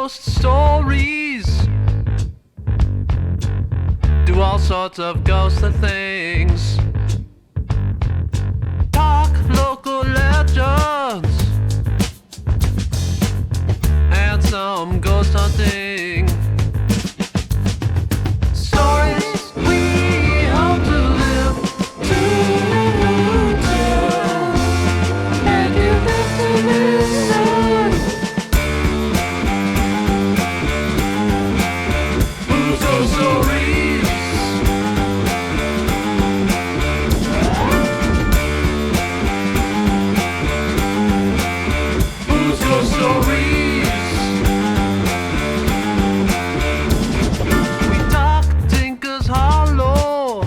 Ghost Stories. Do all sorts of ghostly things. Talk local legends. And some ghost hunting. Stories we hope to live to tell. And you have to listen. Huz Ghost Stories. Huz Ghost Stories. We talk Tinker's Hollow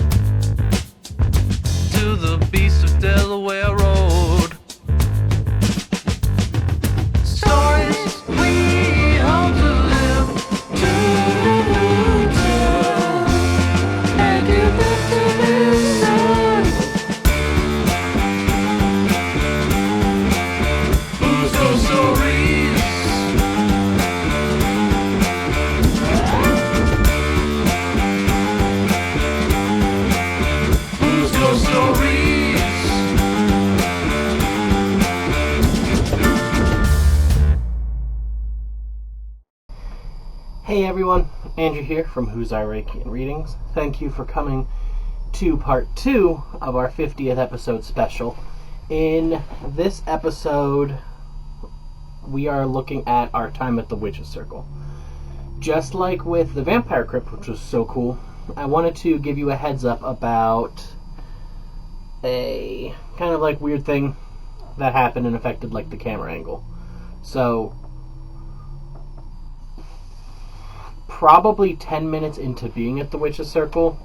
to the beast of Delaware Road. Stories we hope to live to tell. And you have to listen. Huz Ghost Stories. Huz Ghost Stories. Hey everyone, Andrew here from Who's Reiki and Readings. Thank you for coming to part 2 of our 50th episode special. In this episode, we are looking at our time at the Witch's Circle. Just like with the Vampire Crypt, which was so cool, I wanted to give you a heads up about a kind of like weird thing that happened and affected like the camera angle. So, probably 10 minutes into being at the Witch's Circle,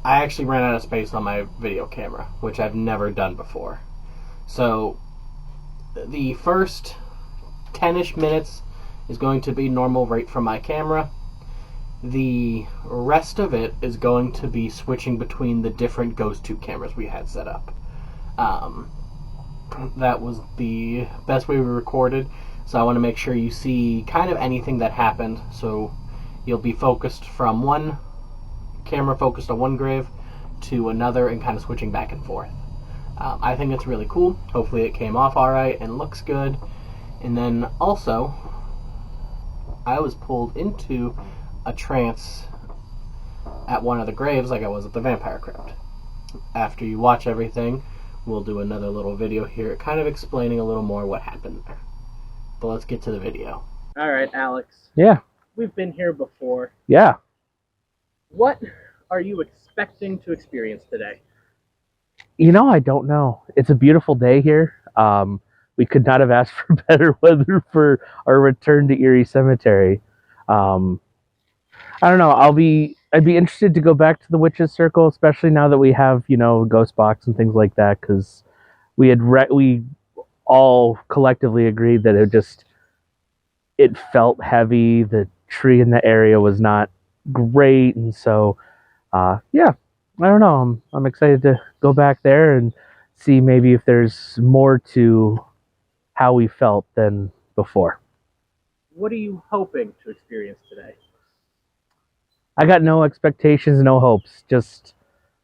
I actually ran out of space on my video camera, which I've never done before. So, the first 10-ish minutes is going to be normal rate from my camera. The rest of it is going to be switching between the different Ghost Tube cameras we had set up. That was the best way we recorded. So I want to make sure you see kind of anything that happened. So you'll be focused from one camera focused on one grave to another and kind of switching back and forth. I think it's really cool. Hopefully it came off alright and looks good. And then also, I was pulled into a trance at one of the graves like I was at the Vampire Crypt. After you watch everything, we'll do another little video here kind of explaining a little more what happened there. But let's get to the video. Alright, Alex. Yeah. We've been here before. Yeah. What are you expecting to experience today? You know, I don't know. It's a beautiful day here. We could not have asked for better weather for our return to Erie Cemetery. I don't know. I'd be interested to go back to the Witch's Circle, especially now that we have, Ghost Box and things like that, because we all collectively agreed that it felt heavy. The tree in the area was not great, and so yeah, I don't know. I'm excited to go back there and see maybe if there's more to how we felt than before. What are you hoping to experience today? I got no expectations, no hopes. Just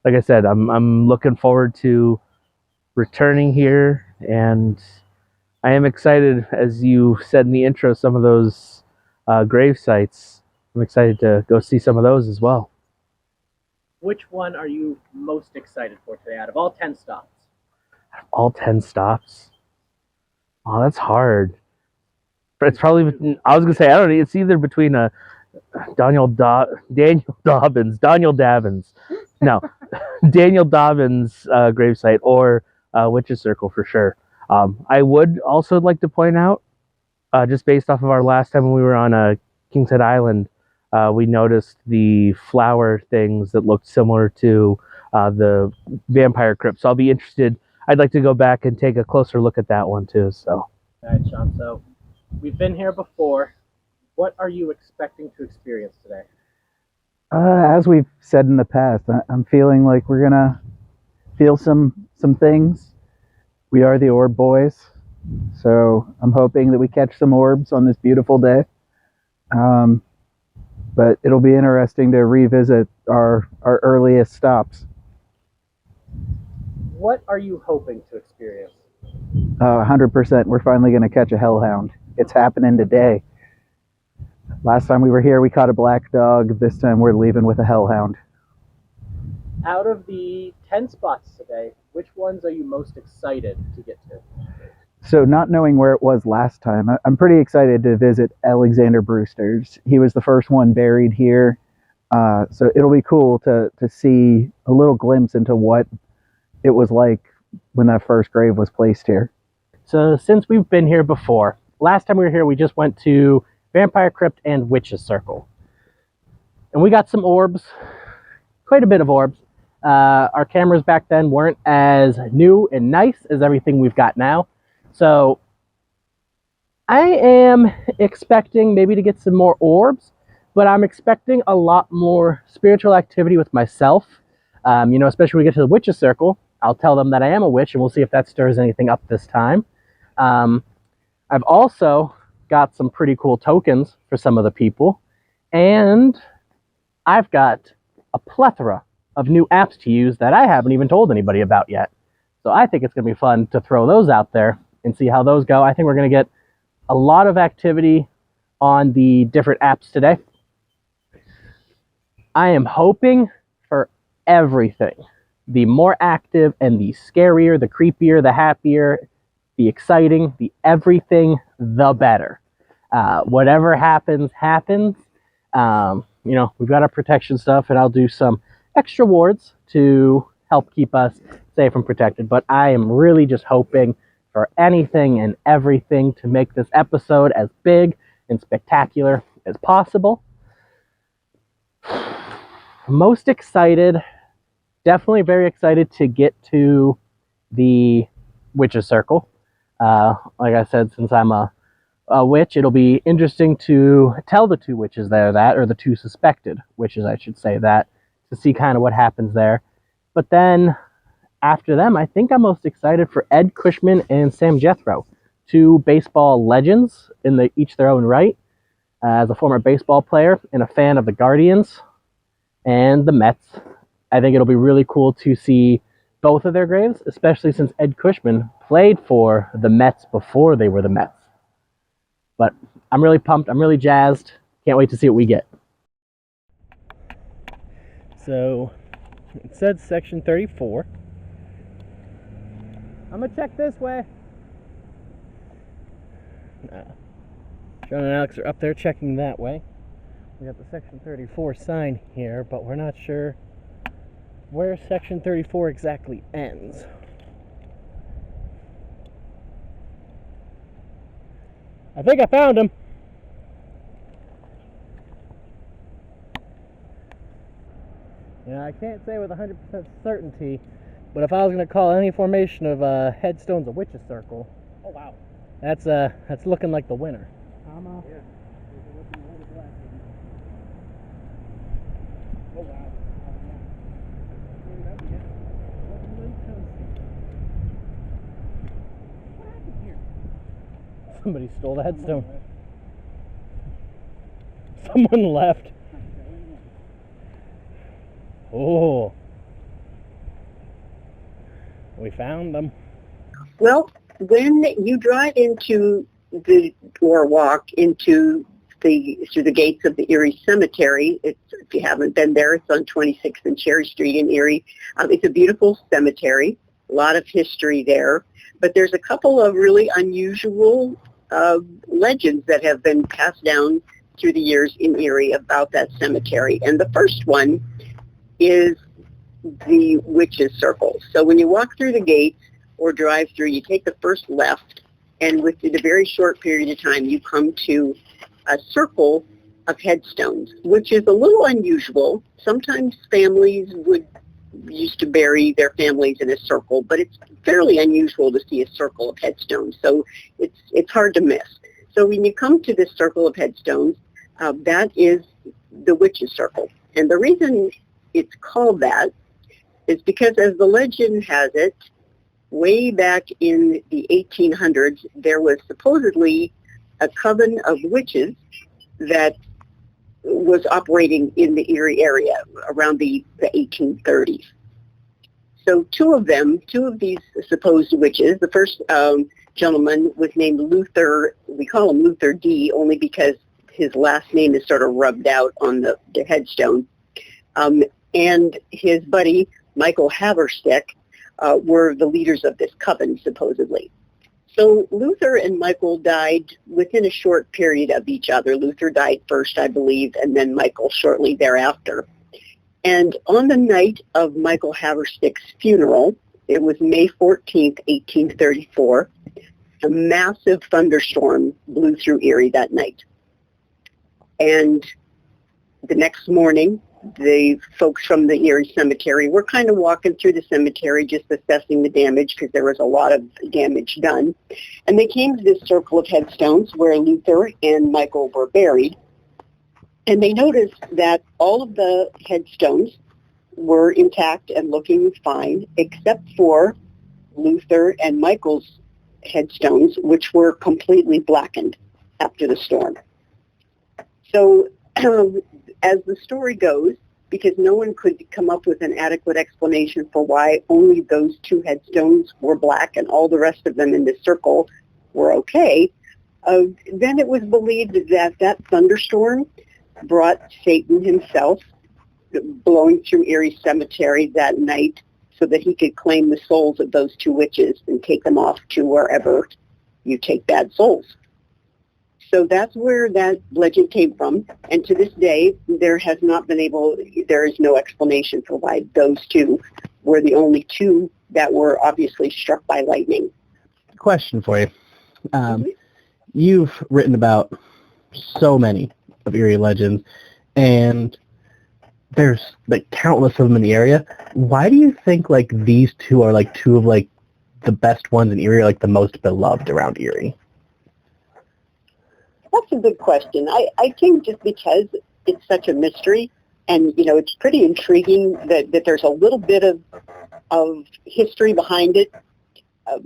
like I said, I'm looking forward to returning here, and I am excited, as you said in the intro, some of those grave sites. I'm excited to go see some of those as well. Which one are you most excited for today out of all 10 stops? All 10 stops? Oh, that's hard. It's probably, I was going to say, I don't know, it's either between Daniel Davins, no, Daniel Davins gravesite or Witch's Circle for sure. I would also like to point out, just based off of our last time when we were on King's Head Island, we noticed the flower things that looked similar to the Vampire Crypt. So I'll be interested. I'd like to go back and take a closer look at that one too. So. All right, Sean. So we've been here before. What are you expecting to experience today? As we've said in the past, I'm feeling like we're gonna feel some things. We are the Orb Boys, so I'm hoping that we catch some orbs on this beautiful day. But it'll be interesting to revisit our earliest stops. What are you hoping to experience? 100%. We're finally going to catch a hellhound. It's happening today. Last time we were here, we caught a black dog. This time we're leaving with a hellhound. Out of the 10 spots today, which ones are you most excited to get to? So not knowing where it was last time, I'm pretty excited to visit Alexander Brewster's. He was the first one buried here. So it'll be cool to see a little glimpse into what it was like when that first grave was placed here. So since we've been here before, last time we were here, we just went to Vampire Crypt and Witch's Circle. And we got some orbs, quite a bit of orbs. Our cameras back then weren't as new and nice as everything we've got now. So I am expecting maybe to get some more orbs, but I'm expecting a lot more spiritual activity with myself. Especially when we get to the Witch's Circle, I'll tell them that I am a witch and we'll see if that stirs anything up this time. I've also got some pretty cool tokens for some of the people, and I've got a plethora of new apps to use that I haven't even told anybody about yet. So I think it's going to be fun to throw those out there and see how those go. I think we're going to get a lot of activity on the different apps today. I am hoping for everything. The more active and the scarier, the creepier, the happier, the exciting, the everything, the better. Whatever happens, happens. We've got our protection stuff, and I'll do some extra wards to help keep us safe and protected. But I am really just hoping for anything and everything to make this episode as big and spectacular as possible. Most excited, definitely very excited to get to the Witch's Circle. Like I said, since I'm a witch, it'll be interesting to tell the two witches there that, or the two suspected witches, I should say that, to see kind of what happens there. But then after them, I think I'm most excited for Ed Cushman and Sam Jethro, two baseball legends in each their own right. As a former baseball player and a fan of the Guardians and the Mets, I think it'll be really cool to see both of their graves, especially since Ed Cushman played for the Mets before they were the Mets. But I'm really pumped. I'm really jazzed. Can't wait to see what we get. So it said section 34. I'm going to check this way. John and Alex are up there checking that way. We got the section 34 sign here, but we're not sure where section 34 exactly ends. I think I found him. I can't say with 100% certainty, but if I was going to call any formation of headstones a Witch's Circle, oh wow, that's looking like the winner. Yeah. Oh wow. What happened here? Somebody stole the headstone. Someone left. Oh. We found them. Well, when you drive into or walk into through the gates of the Erie Cemetery, if you haven't been there, it's on 26th and Cherry Street in Erie. It's a beautiful cemetery, a lot of history there, but there's a couple of really unusual legends that have been passed down through the years in Erie about that cemetery. And the first one is the Witch's Circle. So when you walk through the gates or drive through, you take the first left, and within a very short period of time, you come to a circle of headstones, which is a little unusual. Sometimes families used to bury their families in a circle, but it's fairly unusual to see a circle of headstones, so it's hard to miss. So when you come to this circle of headstones, that is the Witch's Circle. And the reason it's called that is because, as the legend has it, way back in the 1800s, there was supposedly a coven of witches that was operating in the Erie area around the 1830s. So two of these supposed witches, the first gentleman was named Luther. We call him Luther D only because his last name is sort of rubbed out on the headstone. And his buddy, Michael Haverstick, were the leaders of this coven, supposedly. So Luther and Michael died within a short period of each other. Luther died first, I believe, and then Michael shortly thereafter. And on the night of Michael Haverstick's funeral, it was May 14th, 1834, a massive thunderstorm blew through Erie that night. And the next morning, the folks from the Erie Cemetery were kind of walking through the cemetery just assessing the damage because there was a lot of damage done. And they came to this circle of headstones where Luther and Michael were buried. And they noticed that all of the headstones were intact and looking fine, except for Luther and Michael's headstones, which were completely blackened after the storm. So as the story goes, because no one could come up with an adequate explanation for why only those two headstones were black and all the rest of them in the circle were okay, then it was believed that that thunderstorm brought Satan himself blowing through Erie Cemetery that night so that he could claim the souls of those two witches and take them off to wherever you take bad souls. So that's where that legend came from. And to this day, there is no explanation for why those two were the only two that were obviously struck by lightning. Question for you. You've written about so many of Erie legends, and there's like countless of them in the area. Why do you think like these two are like two of like the best ones in Erie, like the most beloved around Erie? That's a good question. I think just because it's such a mystery, and it's pretty intriguing that there's a little bit of history behind it.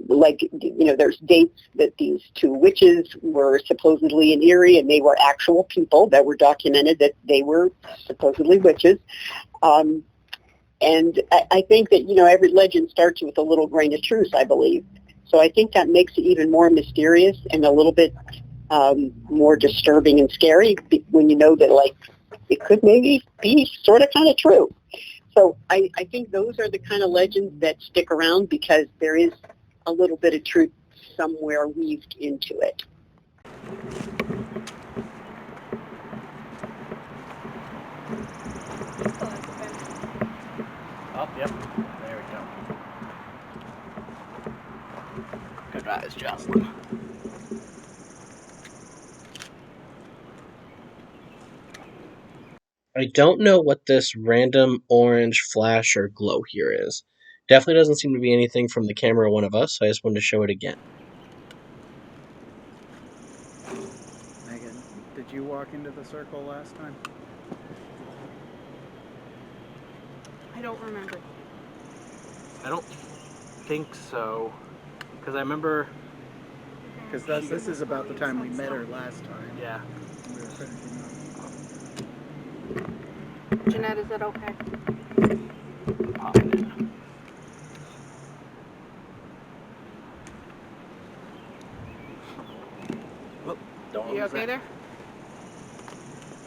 There's dates that these two witches were supposedly in Erie, and they were actual people that were documented that they were supposedly witches. And I think that, every legend starts with a little grain of truth, I believe. So I think that makes it even more mysterious and a little bit more disturbing and scary when you know that, like, it could maybe be sort of kind of true. So I think those are the kind of legends that stick around because there is a little bit of truth somewhere weaved into it. Oh, yep. There we go. Good eyes, Jocelyn. I don't know what this random orange flash or glow here is. Definitely doesn't seem to be anything from the camera one of us, so I just wanted to show it again. Megan, did you walk into the circle last time? I don't remember. I don't think so, because I remember... Because this is about the time we met her last time. Yeah. We were finishing up. Jeanette, is it okay? Popping in. Whoop, don't You lose okay that. there? I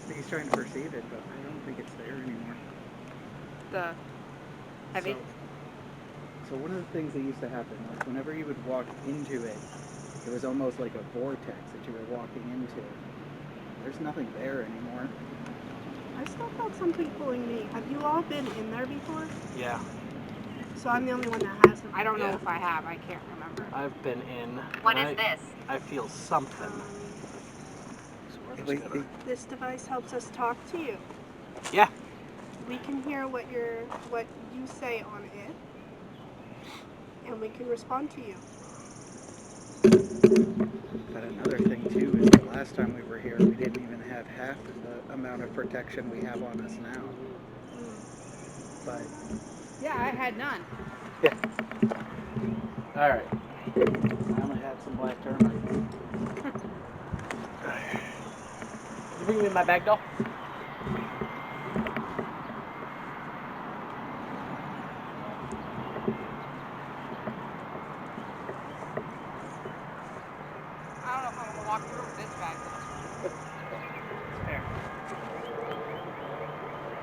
think he's trying to perceive it, but I don't think it's there anymore. The heavy? So one of the things that used to happen was whenever you would walk into it, it was almost like a vortex that you were walking into. There's nothing there anymore. I still felt something pulling me. Have you all been in there before? Yeah, So I'm the only one that hasn't. I don't know Yeah. if I have. I can't remember. I've been in. What and is this? I feel something. So we're just Wait, gonna... This device helps us talk to you. Yeah. We can hear what you say on it, and we can respond to you. But another thing too is the last time we were here, we didn't even have half the amount of protection we have on us now. But Yeah, I had none. All right. I only had some black termites. You bring me my bag, doll? I don't know if I'm gonna walk through with this bag.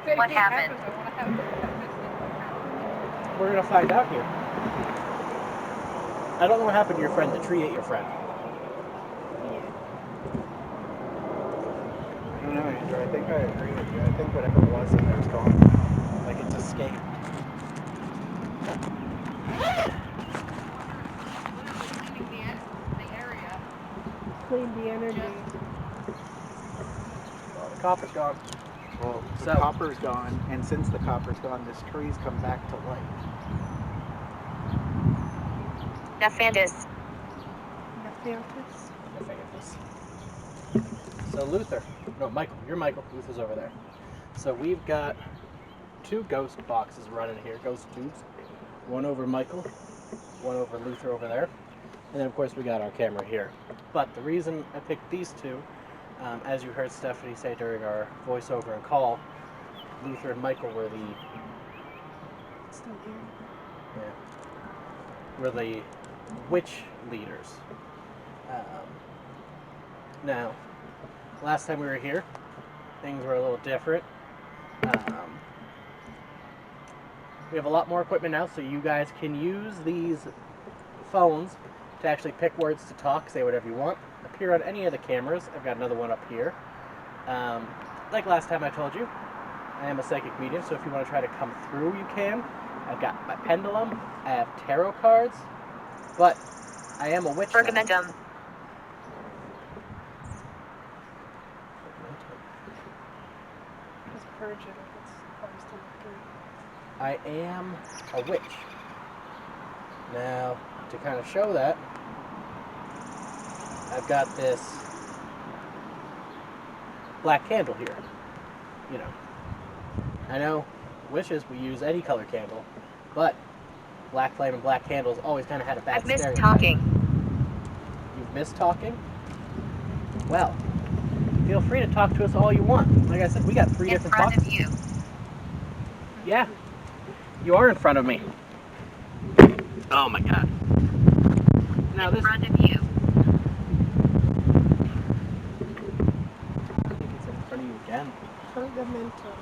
If What anything happened? happens, I want to have We're gonna find out here. I don't know what happened to your friend. The tree ate your friend. Yeah. I don't know, Andrew. I think I agree with you. I think whatever it was in there is gone. Like it's escaped. cleaning the area. Clean the energy. Well, the copper's gone. Well, the So- copper's gone, and since the copper's gone, this tree's come back to life. Nefandis. Nephanthus. So Luther, no, Michael, you're Michael. Luther's over there. So we've got 2 ghost boxes running here, ghost tubes. One over Michael, one over Luther over there. And then of course we got our camera here. But the reason I picked these 2, as you heard Stephanie say during our voiceover and call, Luther and Michael were the Still here. witch leaders. Now, last time we were here, things were a little different. We have a lot more equipment now, so you guys can use these phones to actually pick words to talk, say whatever you want, appear on any of the cameras. I've got another one up here. Like last time I told you, I am a psychic medium, so if you want to try to come through, you can. I've got my pendulum, I have tarot cards, but I am a witch now. Pergamentum. Just purge it if it's probably still working. I am a witch. Now, to kind of show that, I've got this black candle here. You know, I know witches, we use any color candle, but black flame and black candles always kind of had a bad I've missed stereotype. talking. You've missed talking? Well, feel free to talk to us all you want. Like I said, we got 3 In different front boxes. of you. Yeah, you are in front of me. Oh my god. Now In this. front of you. I think it's in front of you again. Pergamentum.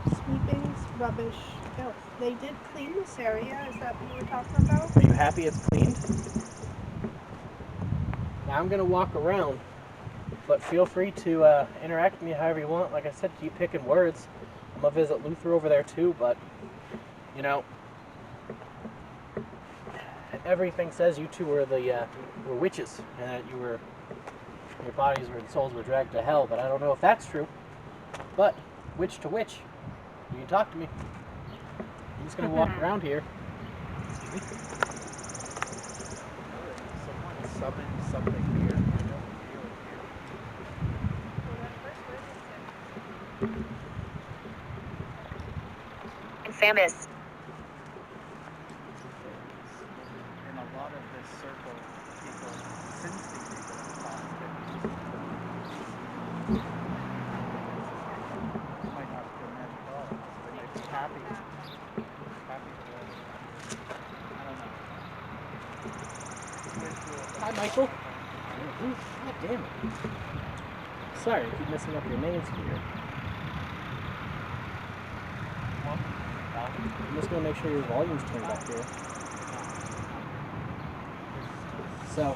Sweepings, rubbish, filth. They did clean this area. Is that what you were talking about? Are you happy it's cleaned? Now I'm gonna walk around, but feel free to interact with me however you want. Like I said, keep picking words. I'm gonna visit Luther over there too, but you know, everything says you 2 were were witches, and that your bodies and souls were dragged to hell. But I don't know if that's true. But witch to witch, you can talk to me. I'm just gonna walk around here. Someone summoned something here. I don't feel it here. Infamous. In a lot of this circle, people, since these people have talked, might not have been that at all. They might be happy. Happy to live. I don't know. Hi, Michael. God damn it. Sorry, I keep messing up your names here. I'm just gonna make sure your volume's turned up here. So,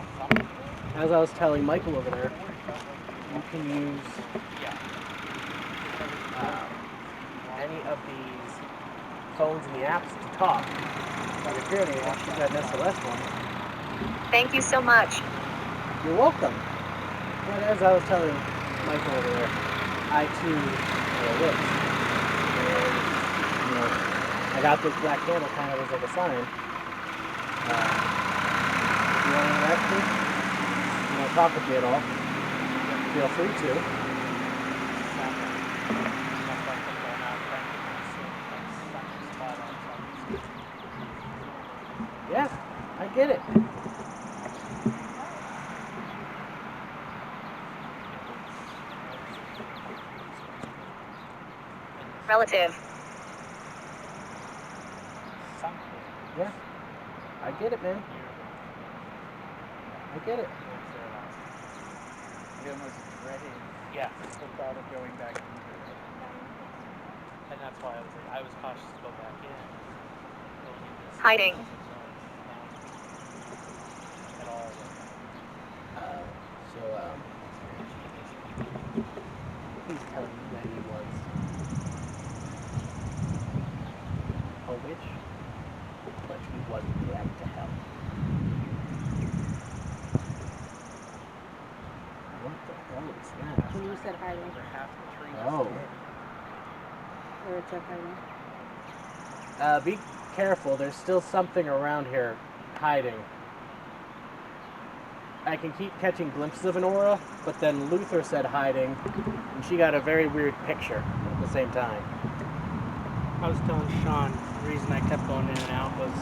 as I was telling Michael over there, you can use any of these phones and the apps to talk. But apparently, I actually got an SOS one. Thank you so much. You're welcome. But as I was telling Michael over there, I too am a witch. And, you know, I got this black candle kind of as like a sign. If you want to interact with me, you want to talk with me at all, feel free to. Yeah, I get it. Relative. Something. Yeah. I get it, man. I get it. We almost dreaded Yeah. the thought of going back into it. And that's why I was cautious to go back in. Hiding. At all. He's telling me that he was a witch, but he wasn't dragged to hell. What the hell is that? When you said hiding, Over half the tree. Oh. or it said hiding. Be careful. There's still something around here hiding. I can keep catching glimpses of an aura, but then Luther said hiding, and she got a very weird picture at the same time. I was telling Sean the reason I kept going in and out was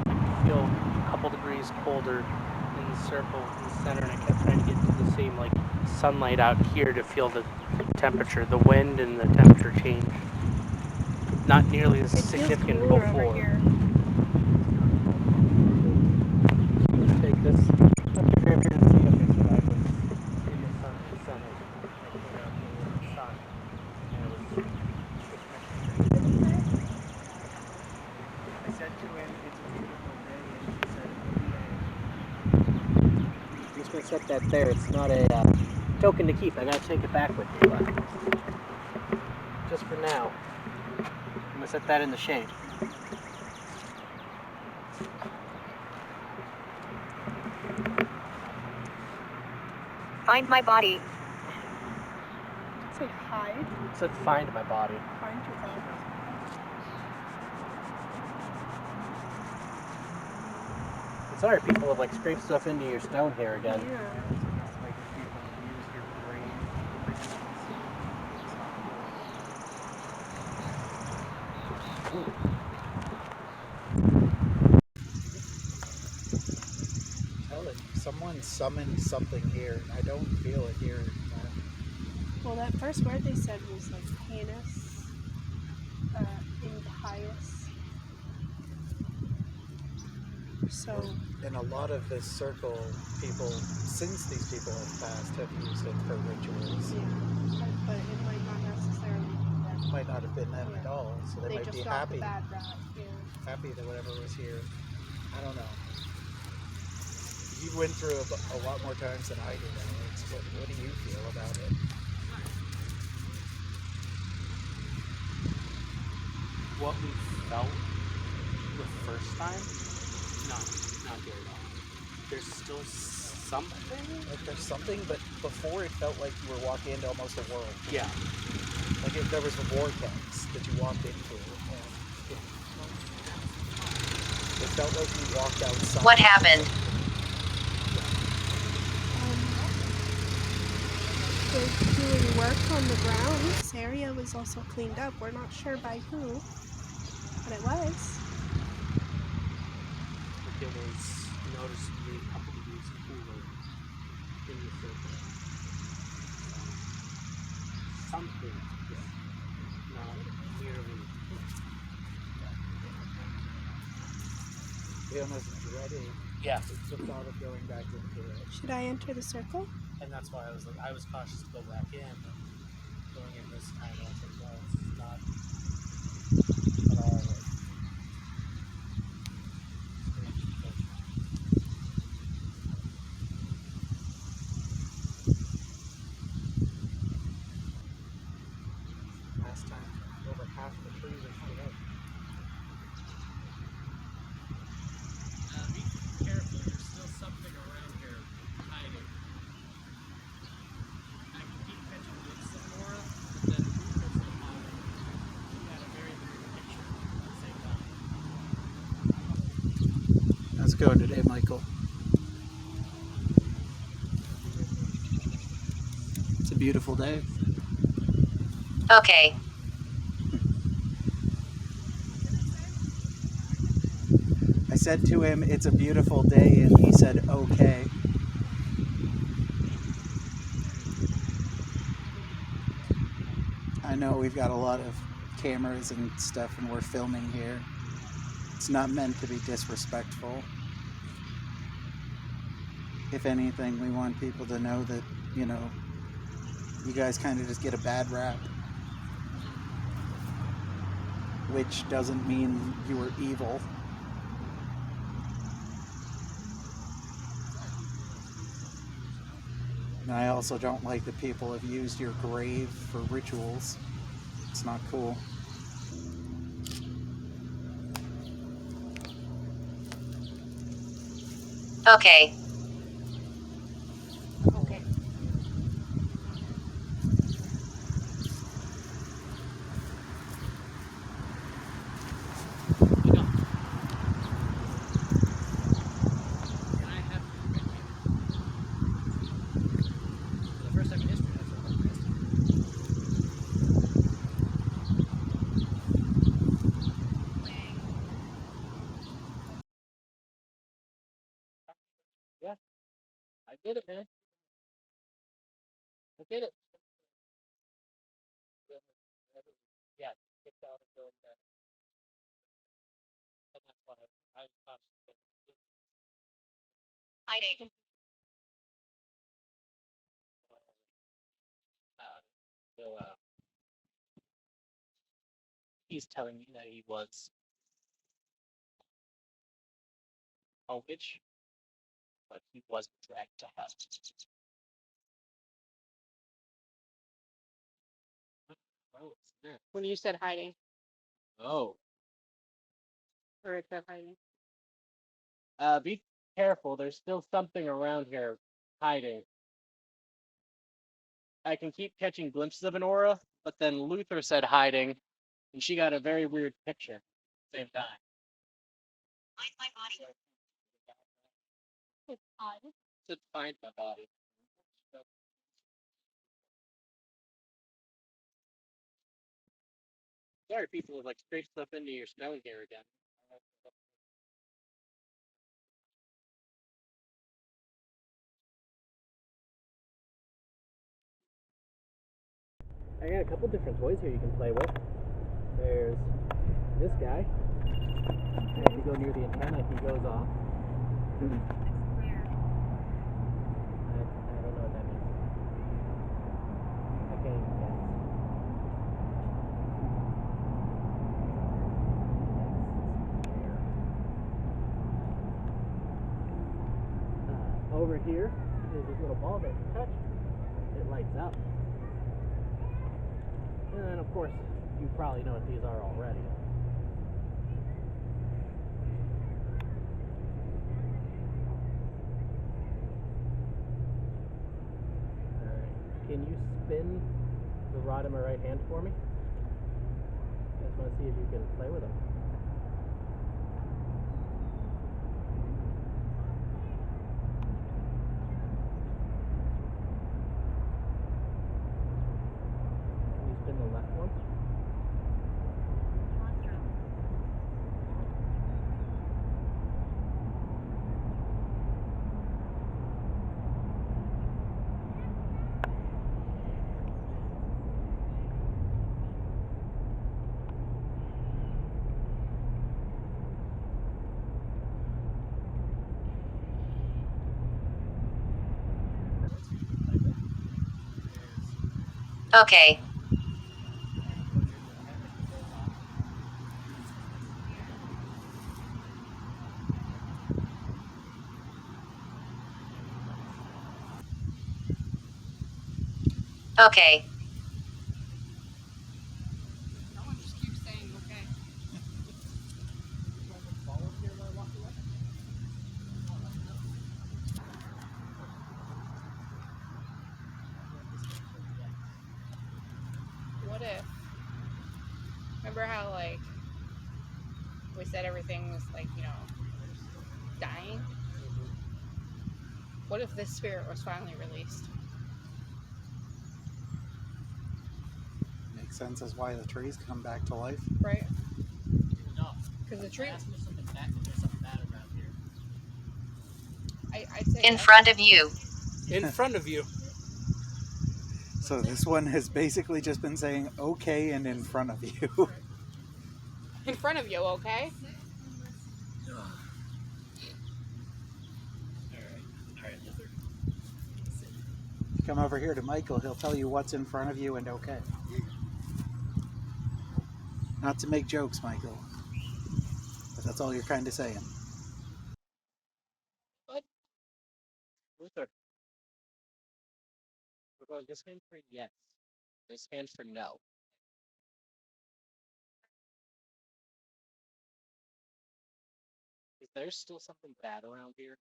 I could feel a couple degrees colder in the circle in the center, and I kept trying to get to the same like sunlight out here to feel the temperature, the wind and the temperature change. Not nearly as significant cooler before. over here. Let's take this. Up to grab here and see if it's what I was in the sun. I came out here in the sun, and it was I said to him, it's a beautiful day, and he said, I'm just gonna set that there. It's not a token to keep. I gotta take it back with me, but just for now, I'm gonna set that in the shade. Find my body. It's like hide. It said find my body. Find your body. Sorry, people have like scraped stuff into your stone here again. Yeah. like, if people use your brain. Tell it, someone summoned something here, and I don't feel it here anymore. Well, that first word they said was like heinous, impious. So, In a lot of this circle, people, since these people have passed, have used it for rituals. yeah, but it might not necessarily be them. Might not have been them at all, so they might just be got happy. the bad rap. Yeah. Happy that whatever was here. I don't know. You went through a lot more times than I did, Alex. What do you feel about it? What we felt the first time, not here at all. There's still something. Like there's something, but before it felt like you were walking into almost a world. Yeah. Like there was a vortex that you walked into, and it felt like you walked outside. What happened? They're doing work on the ground. This area was also cleaned up. We're not sure by who, but it was. Like it was noticeably a couple degrees cooler in the circle. Something just not nearly. We almost dreaded Yeah. the thought of going back into it. Should I enter the circle? And that's why I was cautious to go back in, but going in this time I was like, well, it's not at all like Last time, over half the trees are still up. be careful, there's still something around here hiding. I can keep catching glimpses of Laura, but then Luther said hiding. She had a very weird picture at the same time. How's it going today, Michael? It's a beautiful day. Okay. I said to him, it's a beautiful day, and he said, okay. I know we've got a lot of cameras and stuff and we're filming here. It's not meant to be disrespectful. If anything, we want people to know that, you know, you guys kind of just get a bad rap. Which doesn't mean you were evil. And I also don't like that people have used your grave for rituals. It's not cool. Okay. Okay. I did it, man. I did it. Yeah, kicked out of the and that's why I Hiding. so he's telling me that he was a witch, but he wasn't dragged to hell. Oh, snap. When you said hiding, Oh. or it said hiding. Be careful. There's still something around here hiding. I can keep catching glimpses of an aura, but then Luther said hiding, and she got a very weird picture at the same time. Find my body. It's odd. To find my body. Sorry, people have like scraped stuff into your stone here again. I got a couple different toys here you can play with. There's this guy. And if you go near the antenna, he goes off. I don't know what that means. I can't even guess. Over here is this little ball that if you touch, it lights up. And then, of course, you probably know what these are already. Alright, can you spin the rod in my right hand for me? I just want to see if you can play with them. Can you spin the left one? Okay. Okay. Someone just keeps saying okay. What if? Remember how like we said everything was like, you know, dying? What if this spirit was finally released? Makes sense as why the trees come back to life. Right? No. Because the tree. There's something bad around here. I'd say In front of you. In front of you. So this one has basically just been saying okay and in front of you. In front of you, okay? Come over here to Michael, he'll tell you what's in front of you and okay. Not to make jokes, Michael, but that's all you're kind of saying. Luther. We're going this hand for yes. This hand for no. Is there still something bad around here?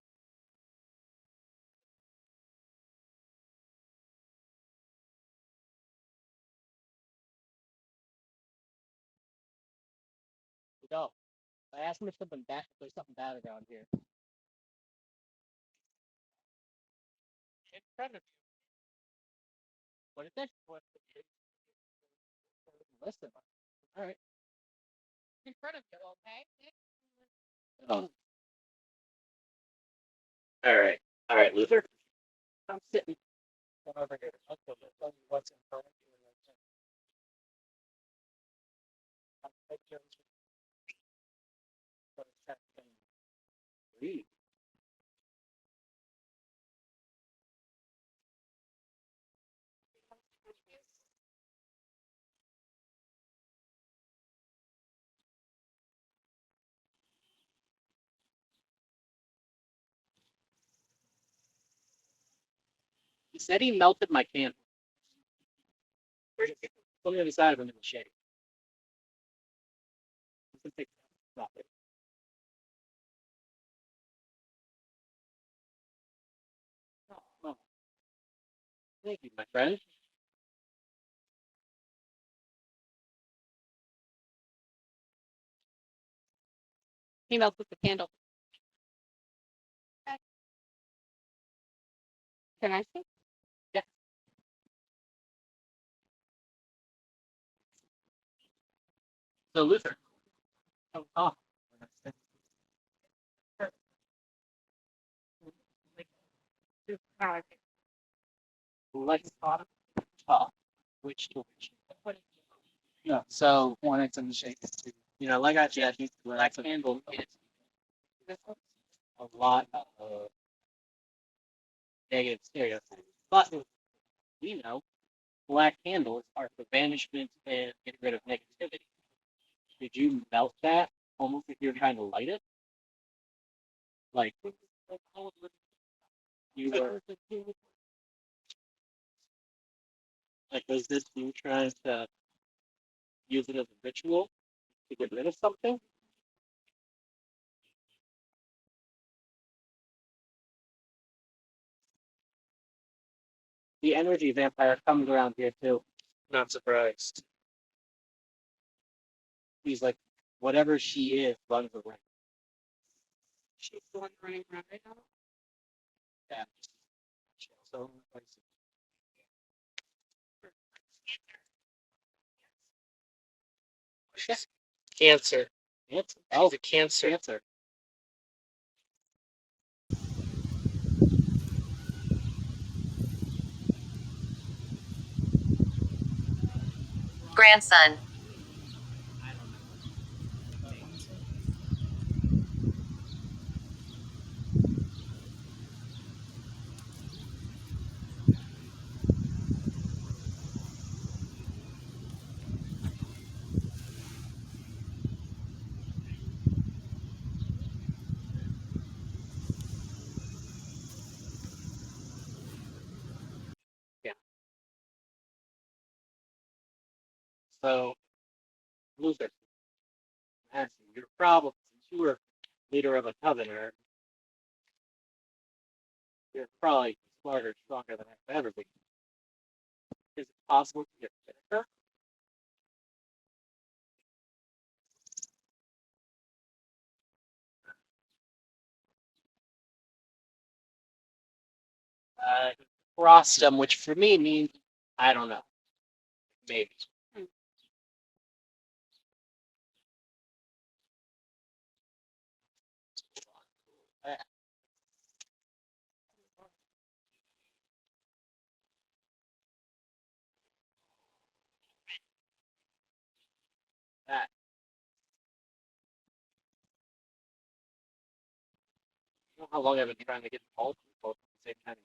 No. I asked him if there's something bad around here. In front of you. What is that? Listen. All right. In front of you, okay? Oh. All right. All right, Luther. I'm sitting. Come over here. Okay, I'll tell you what's in front of you. I'll take you to what it's happening. Read. He said he melted my candle. Where's it? On the other side of him in the shade. Stop it. Oh, thank you, my friend. He melted the candle. Can I see? Yeah. So Luther. Oh. Let's talk. Which direction? No. So when it's in the shape, like I said, black candle is a lot of negative stereotypes. But black candles are for banishment and getting rid of negativity. Did you melt that almost if you're trying to light it? Like you were like was this you trying to use it as a ritual to get rid of something? The energy vampire comes around here too. Not surprised. He's like, whatever she is runs around. She's the one running around right now. Yeah. So cancer. Cancer. Oh, the cancer. Cancer. Grandson. Yeah. So, Luther, your problem since you were leader of a covenant, you're probably smarter, stronger than I've ever been. Is it possible to get rid of her? Cross them, which for me means I don't know, maybe. how long I've been trying to get all people at the same time.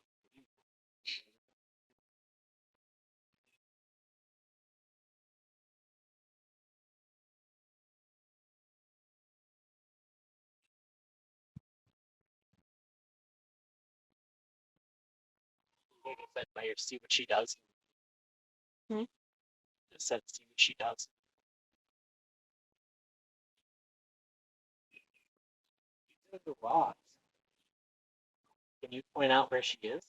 Like I said, I see what she does. Just said see what she does. These are the rocks. Can you point out where she is?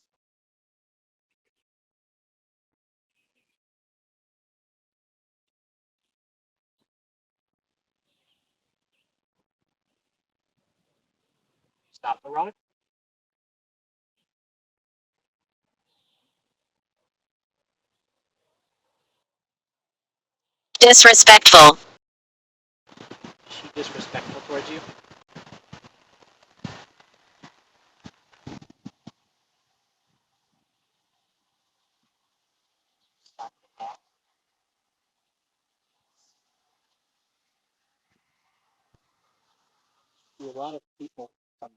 Stop the rock. Disrespectful. Is she disrespectful towards you? Stop the rock. A lot of people come.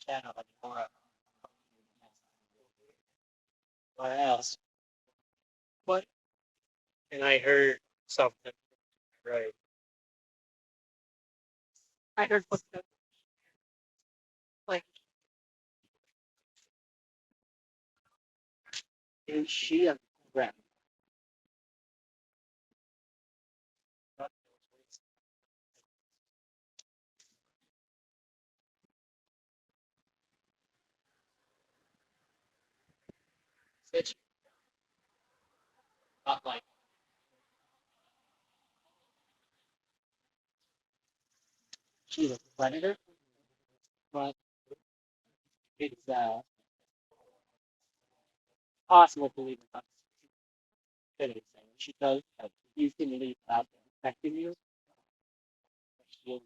Channel anymore. I asked, what? And I heard something. Right. I heard footsteps. Like, is she a rat? It's not like she's a predator, but it's possible to believe in us. She does have you can leave without affecting you. She is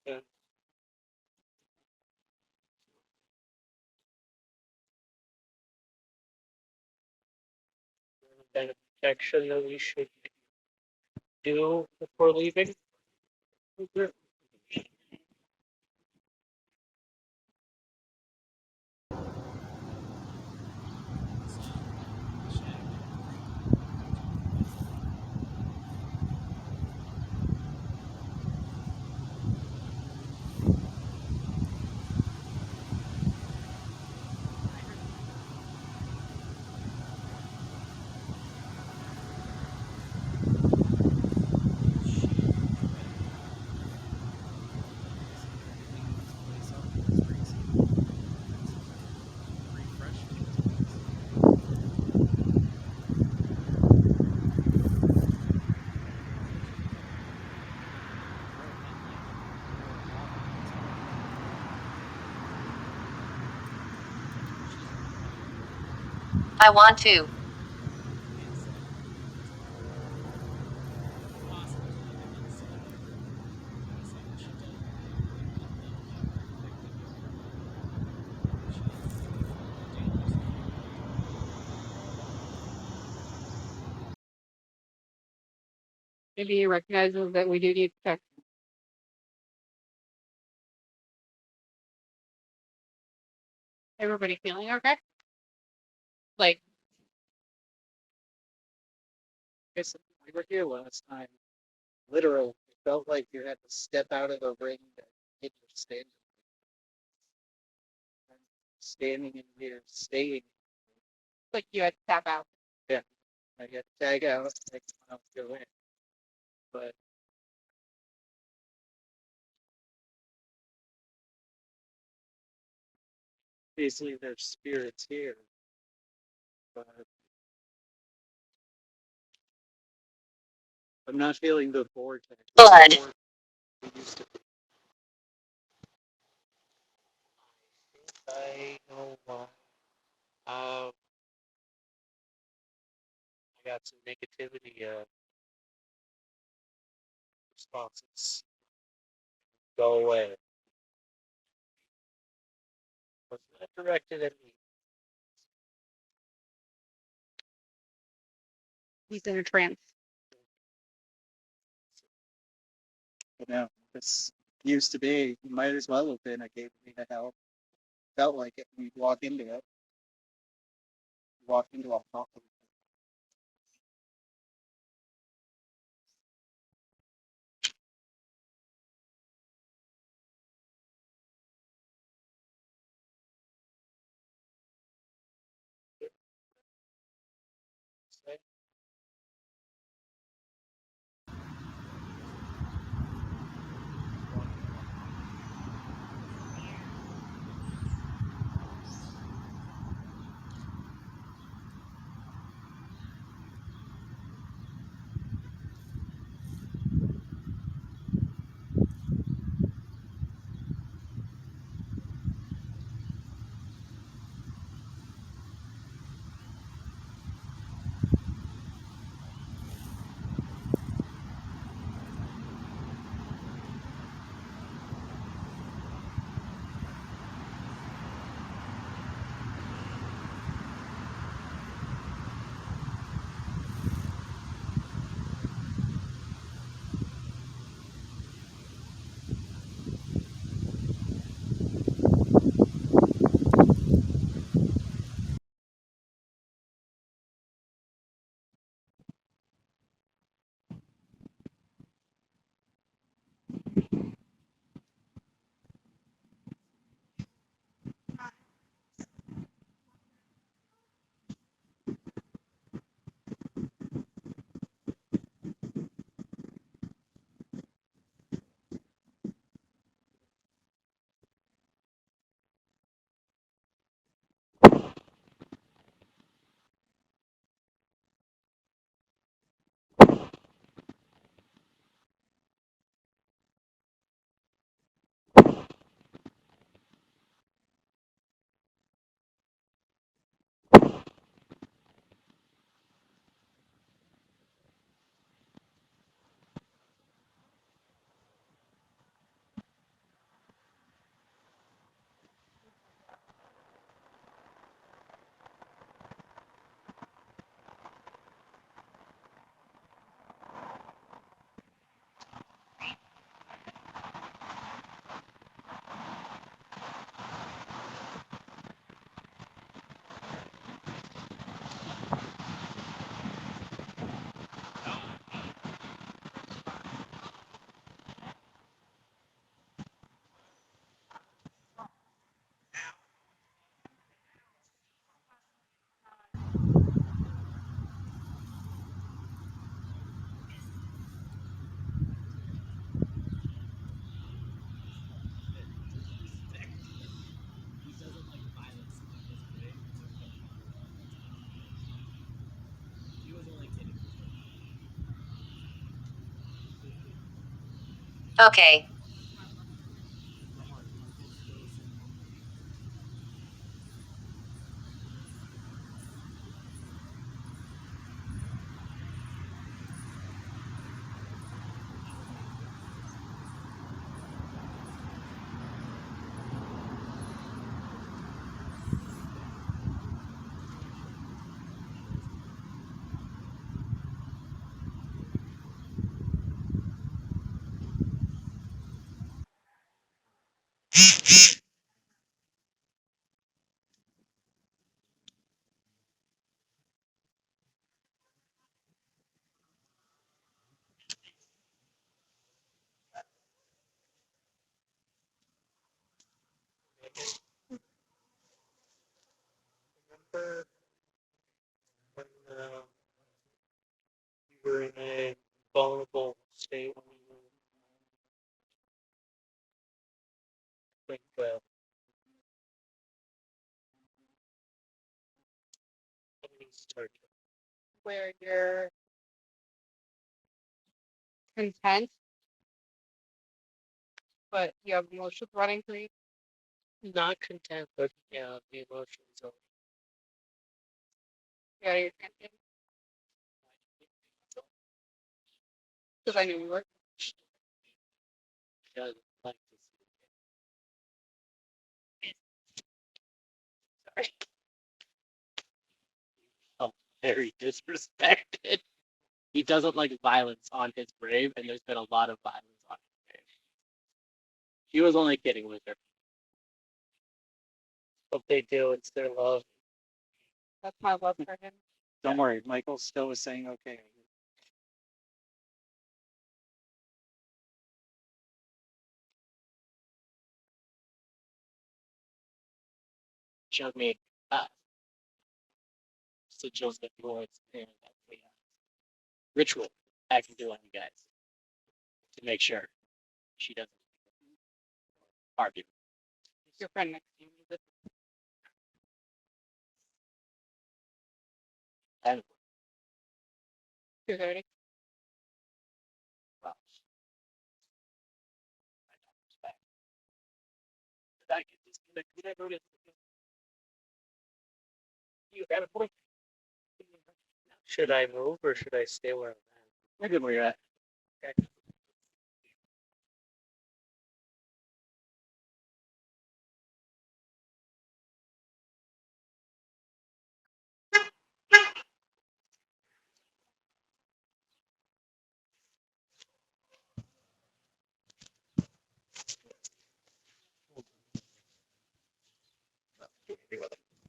the kind of protection that we should do before leaving. I want to. Maybe he recognizes that we do need protection. Everybody feeling okay? Like, Guess we were here last time. Literal. It felt like you had to step out of the ring and hit your standing in here, staying. like you had to tap out. Yeah. I got to tag out, take someone else go in. But basically there's spirits here. But I'm not feeling the vortex. Blood. We used to be. I know why. got some negativity responses. Go away. Was not directed at me. He's in a trance. But no, this used to be, might as well have been a gateway to hell. Felt like it when you walk into it. You walk into a pocket. Okay. Remember when you were in a vulnerable state when you were like, start. Where you're content, but you have emotions running through you. Not content, but yeah, the emotions of Yeah, you're thinking. Because I knew we were. Does like to see it. Sorry. Oh, very disrespected. He doesn't like violence on his grave, and there's been a lot of violence on his grave. He was only kidding with her. Hope they do. It's their love. That's my love for him. Don't worry, Michael still was saying okay. Showed me so Joseph Lord's and we ritual I can do on you guys to make sure she doesn't argue. Is your friend next to you? Is it And 2:30? well, I don't respect. Did I get disconnected? Did I notice? You got a point. Should I move or should I stay where I'm at? You're good where you're at. Okay.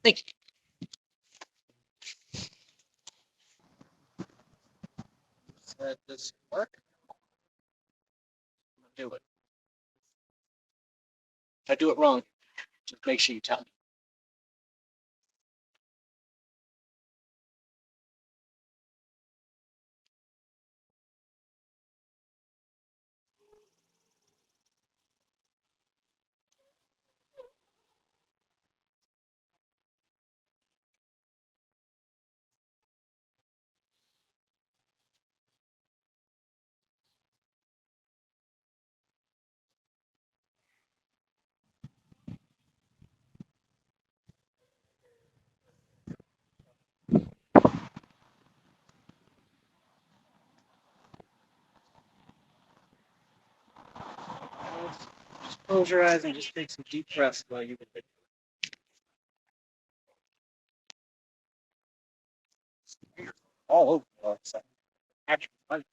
Thank you. Said this work? Do it. If I do it wrong, just make sure you tell me. Just close your eyes and just take some deep breaths while you can. All over the outside. Actually, I'm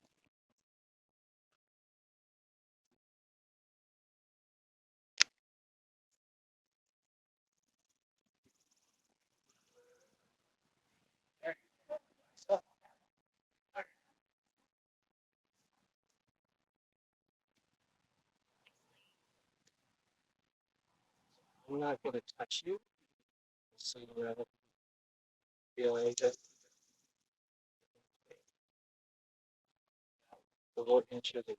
not going to touch you, so you have a feeling that the Lord answers it.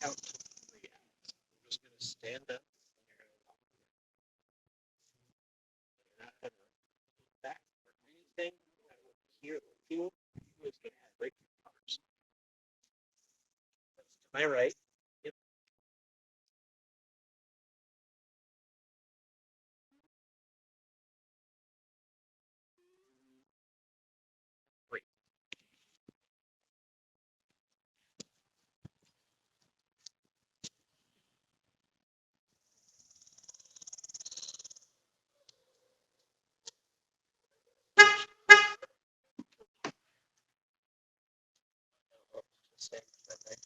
Count to 3. I'm just going to stand up. You're not going to look back or anything. I will hear you. Who is going to break your covers? That's to my right. Yep. stay. Right?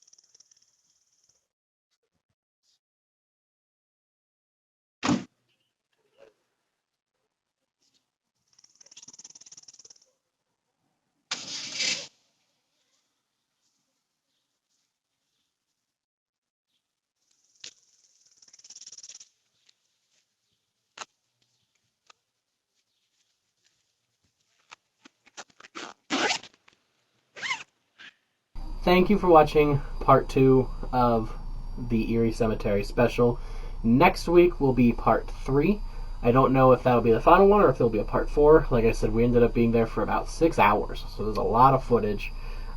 Thank you for watching part 2 of the Erie Cemetery special. Next week will be part 3. I don't know if that'll be the final one or if there'll be a part 4. Like I said, we ended up being there for about 6 hours, so there's a lot of footage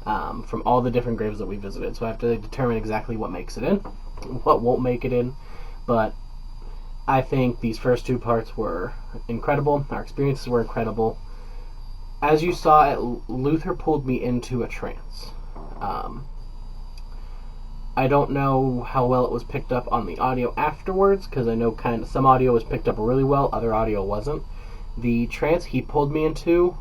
from all the different graves that we visited. So I have to determine exactly what makes it in, what won't make it in. But I think these first 2 parts were incredible. Our experiences were incredible. As you saw, Luther pulled me into a trance. I don't know how well it was picked up on the audio afterwards, because I know kind of some audio was picked up really well, other audio wasn't. The trance he pulled me into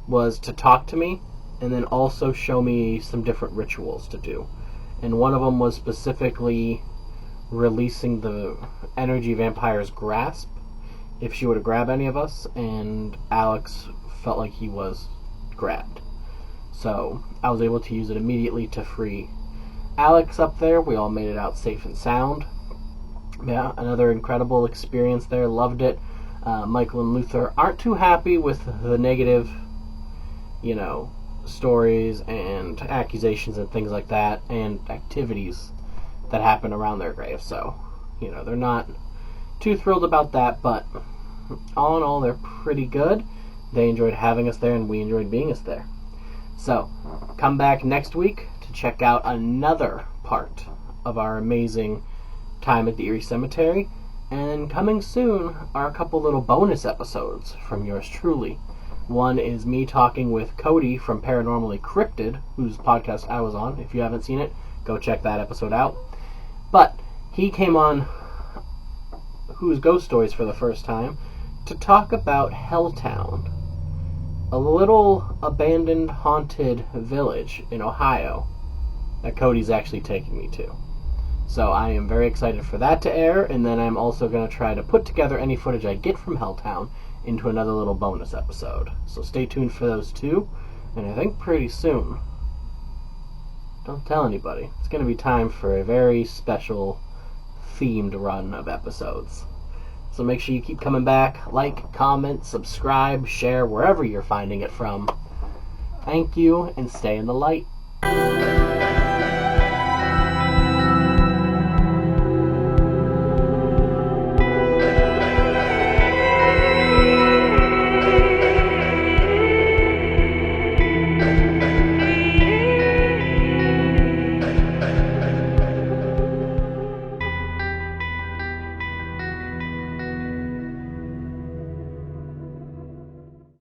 was to talk to me, and then also show me some different rituals to do. And one of them was specifically releasing the energy vampire's grasp, if she were to grab any of us, and Alex felt like he was grabbed. So I was able to use it immediately to free Alex up there. We all made it out safe and sound. Yeah, another incredible experience there. Loved it. Michael and Luther aren't too happy with the negative, stories and accusations and things like that, and activities that happen around their grave. So, they're not too thrilled about that, but all in all, they're pretty good. They enjoyed having us there, and we enjoyed being us there. So, come back next week to check out another part of our amazing time at the Erie Cemetery. And coming soon are a couple little bonus episodes from yours truly. One is me talking with Cody from Paranormally Cryptid, whose podcast I was on. If you haven't seen it, go check that episode out. But he came on Huz Ghost Stories for the first time to talk about Helltown, a little abandoned haunted village in Ohio that Cody's actually taking me to. So I am very excited for that to air, and then I'm also going to try to put together any footage I get from Helltown into another little bonus episode. So stay tuned for those two, and I think pretty soon, don't tell anybody, it's going to be time for a very special themed run of episodes. So make sure you keep coming back. Like, comment, subscribe, share, wherever you're finding it from. Thank you, and stay in the light.